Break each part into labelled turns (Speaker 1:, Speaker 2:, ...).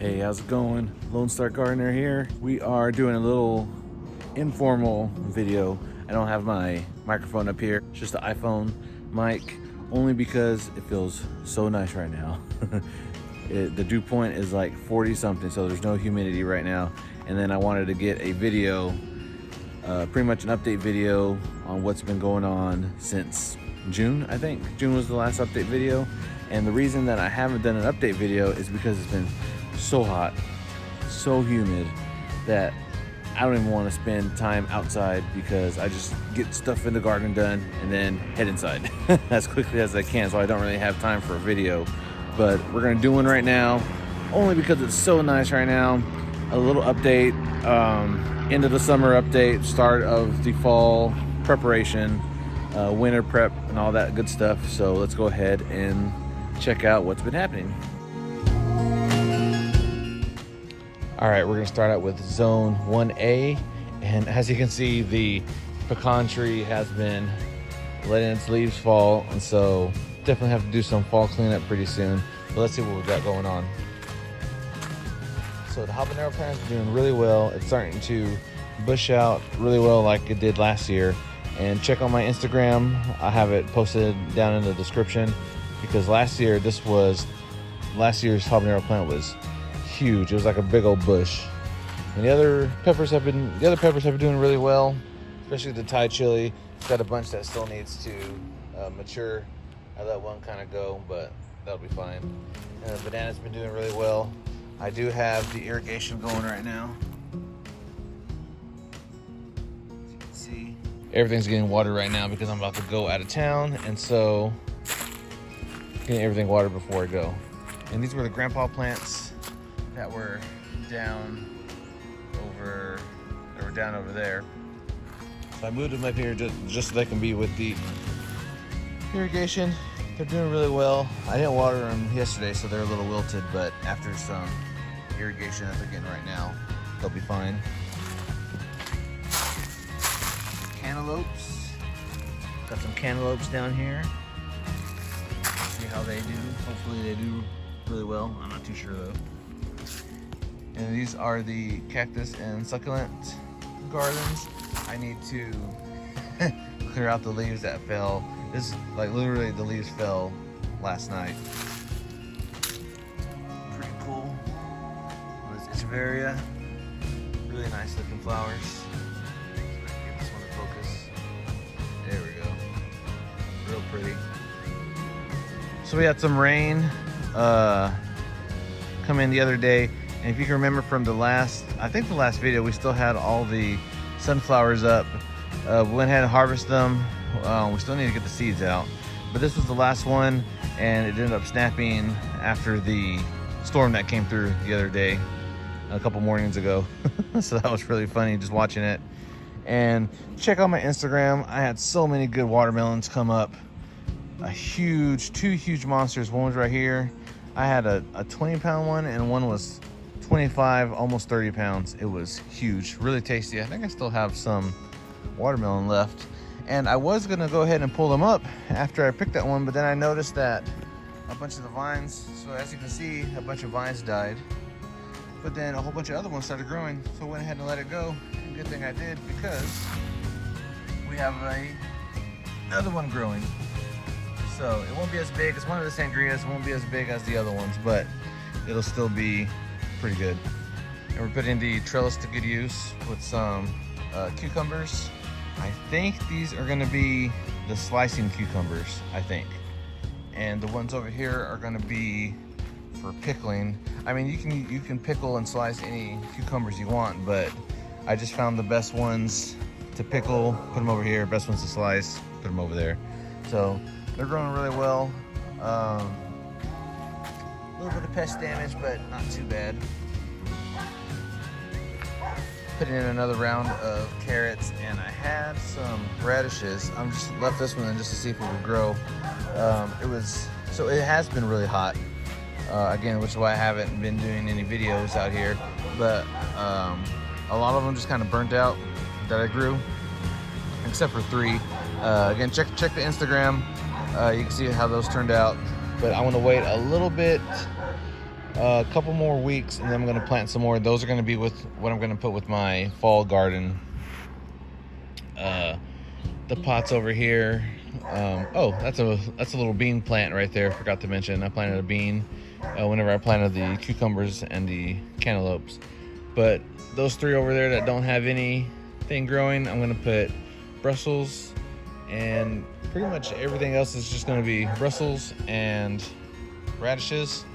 Speaker 1: Hey, how's it going? Lone Star Gardener here. We are doing a little informal video. I don't have my microphone up here. It's just the iPhone mic, only because it feels so nice right now. The dew point is like 40 something, so there's no humidity right now. And then I wanted to get a video, pretty much an update video on what's been going on since June, I think. June was the last update video. And the reason that I haven't done an update video is because it's been so hot, so humid that I don't even want to spend time outside, because I just get stuff in the garden done and then head inside as quickly as I can, so I don't really have time for a video. But we're gonna do one right now, only because it's so nice right now. A little update, end of the summer update, start of the fall preparation, winter prep and all that good stuff. So let's go ahead and check out what's been happening. All right, we're gonna start out with zone 1A. And as you can see, the pecan tree has been letting its leaves fall. And so definitely have to do some fall cleanup pretty soon. But let's see what we got going on. So the habanero plant is doing really well. It's starting to bush out really well like it did last year. And check on my Instagram. I have it posted down in the description, because last year's habanero plant was huge. It was like a big old bush. And the other peppers have been doing really well, especially the Thai chili. It's got a bunch that still needs to mature. I let one kind of go, but that'll be fine. And the banana's been doing really well. I do have the irrigation going right now. As you can see, everything's getting watered right now because I'm about to go out of town, and so getting everything watered before I go. And these were the grandpa plants that were down over there. So I moved them up here just so they can be with the irrigation. They're doing really well. I didn't water them yesterday, so they're a little wilted, but after some irrigation that they're getting right now, they'll be fine. Cantaloupes. Got some cantaloupes down here. See how they do. Hopefully they do really well. I'm not too sure though. And these are the cactus and succulent gardens. I need to clear out the leaves that fell. This, like, literally the leaves fell last night. Pretty cool. This Echeveria. Really nice looking flowers. See if I can get this one to focus. There we go. Real pretty. So we had some rain come in the other day. And if you can remember from the last video, we still had all the sunflowers up. We went ahead and harvested them. We still need to get the seeds out. But this was the last one, and it ended up snapping after the storm that came through the other day, a couple mornings ago. So that was really funny just watching it. And check out my Instagram. I had so many good watermelons come up. Two huge monsters. One was right here. I had a 20-pound one, and one was 25, almost 30 pounds. It was huge, really tasty. I think I still have some watermelon left. And I was gonna go ahead and pull them up after I picked that one, but then I noticed that a bunch of the vines, so as you can see, a bunch of vines died. But then a whole bunch of other ones started growing, so I went ahead and let it go. And good thing I did, because we have another one growing. So it won't be as big. It's one of the sangrias. It won't be as big as the other ones, but it'll still be pretty good. And we're putting the trellis to good use with some cucumbers. I think these are gonna be the slicing cucumbers, I think. And the ones over here are gonna be for pickling. I mean, you can pickle and slice any cucumbers you want, but I just found the best ones to pickle, put them over here, best ones to slice, put them over there. So they're growing really well. A little bit of pest damage, but not too bad. Putting in another round of carrots, and I had some radishes. I'm just left this one in just to see if it would grow. It has been really hot. Again, which is why I haven't been doing any videos out here. But a lot of them just kind of burnt out that I grew, except for 3. Again, check the Instagram. You can see how those turned out. But I want to wait a little bit A couple more weeks, and then I'm going to plant some more. Those are going to be with what I'm going to put with my fall garden. The pots over here. Oh, that's a little bean plant right there. Forgot to mention, I planted a bean whenever I planted the cucumbers and the cantaloupes. But those three over there that don't have anything growing, I'm going to put Brussels, and pretty much everything else is just going to be Brussels and radishes,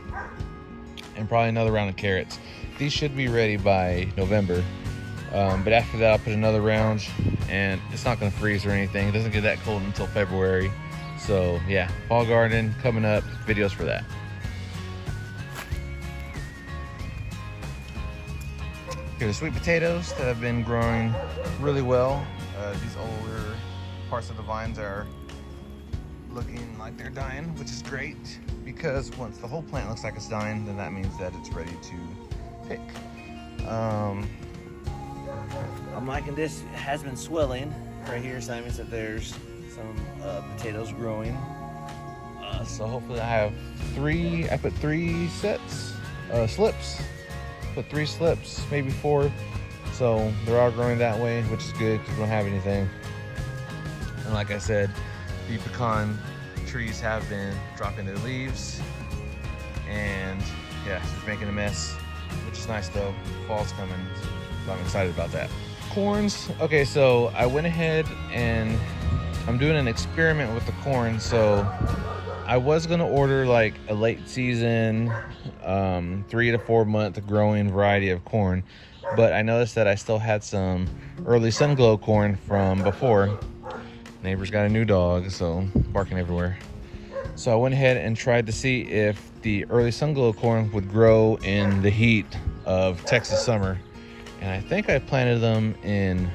Speaker 1: and probably another round of carrots. These should be ready by November. But after that, I'll put another round, and it's not going to freeze or anything. It doesn't get that cold until February. So yeah, fall garden coming up, videos for that. Here are the sweet potatoes that have been growing really well. These older parts of the vines are looking like they're dying, which is great, because once the whole plant looks like it's dying, then that means that it's ready to pick. I'm liking this. It has been swelling right here, so that means that there's some potatoes growing. So hopefully I have three. I put 3 sets, slips. Put 3 slips, maybe 4. So they're all growing that way, which is good because we don't have anything. And like I said, the pecan trees have been dropping their leaves, and yeah, it's just making a mess, which is nice though. Fall's coming, so I'm excited about that. Corns. Okay, so I went ahead and I'm doing an experiment with the corn. So I was gonna order like a late season 3 to 4 month growing variety of corn, but I noticed that I still had some early sun glow corn from before. Neighbor's got a new dog, so barking everywhere. So I went ahead and tried to see if the early sun glow corn would grow in the heat of Texas summer. And I think I planted them in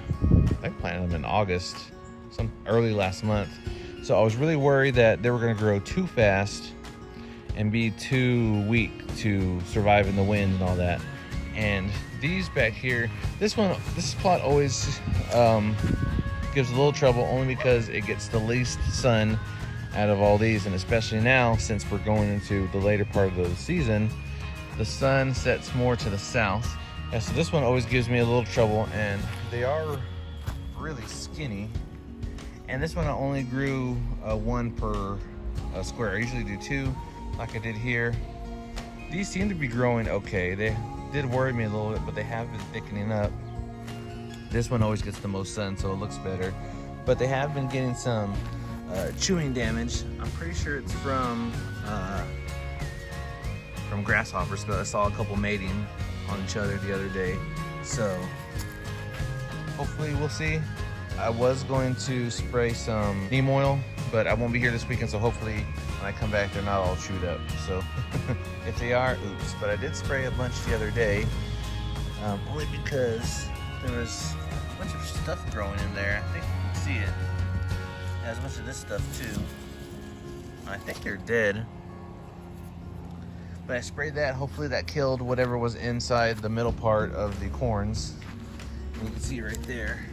Speaker 1: August, some early last month. So I was really worried that they were going to grow too fast and be too weak to survive in the wind and all that. And these back here, this plot always gives a little trouble, only because it gets the least sun out of all these, and especially now since we're going into the later part of the season, the sun sets more to the south. And so this one always gives me a little trouble, and they are really skinny. And this one I only grew 1 per square. I usually do 2 like I did here. These seem to be growing okay. They did worry me a little bit, but they have been thickening up. This one always gets the most sun, so it looks better. But they have been getting some chewing damage. I'm pretty sure it's from grasshoppers, but I saw a couple mating on each other the other day. So hopefully we'll see. I was going to spray some neem oil, but I won't be here this weekend, so hopefully when I come back they're not all chewed up. So if they are, oops. But I did spray a bunch the other day, only because there was a bunch of stuff growing in there. I think you can see it. It has a bunch of this stuff too. I think they're dead. But I sprayed that. Hopefully that killed whatever was inside the middle part of the corns. And you can see right there.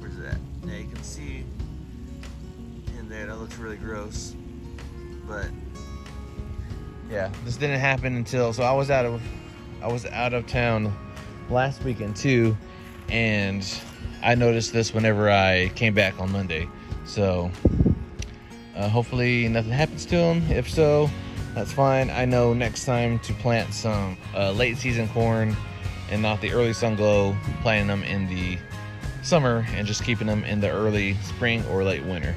Speaker 1: Where's that? Yeah, you can see in there. That looks really gross. But yeah, this didn't happen until, so I was out of town last weekend too, and I noticed this whenever I came back on Monday. So hopefully nothing happens to them. If so, that's fine. I know next time to plant some late season corn and not the early sun glow, planting them in the summer and just keeping them in the early spring or late winter.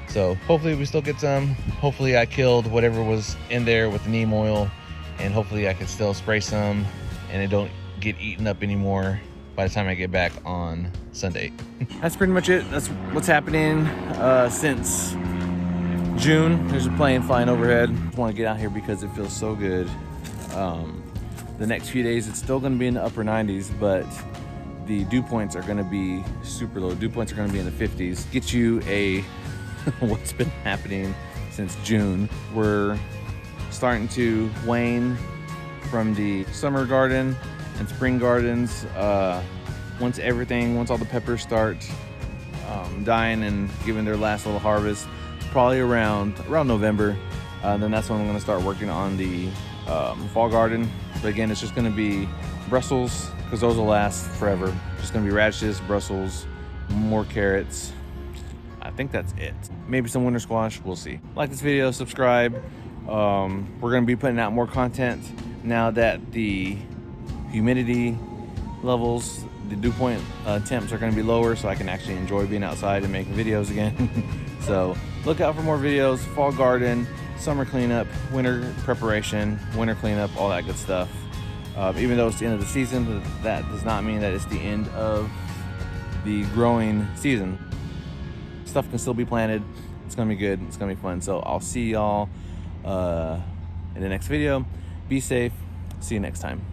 Speaker 1: So hopefully we still get some. Hopefully I killed whatever was in there with the neem oil, and hopefully I can still spray some and it don't get eaten up anymore by the time I get back on Sunday. That's pretty much it. That's what's happening since June. There's a plane flying overhead. I want to get out here because it feels so good. The next few days it's still going to be in the upper 90s, but the dew points are going to be super low. Dew points are going to be in the 50s. Get you a what's been happening since June. We're starting to wane from the summer garden and spring gardens. Once all the peppers start dying and giving their last little harvest, probably around November, then that's when I'm going to start working on the fall garden. But again, it's just gonna be Brussels, because those will last forever. Just gonna be radishes, Brussels, more carrots. I think that's it. Maybe some winter squash, we'll see. Like this video, subscribe. We're gonna be putting out more content now that the humidity levels, the dew point temps are gonna be lower, so I can actually enjoy being outside and making videos again. So look out for more videos, fall garden, summer cleanup, winter preparation, winter cleanup, all that good stuff. Even though it's the end of the season, that does not mean that it's the end of the growing season. Stuff can still be planted. It's gonna be good, it's gonna be fun. So I'll see y'all in the next video. Be safe, see you next time.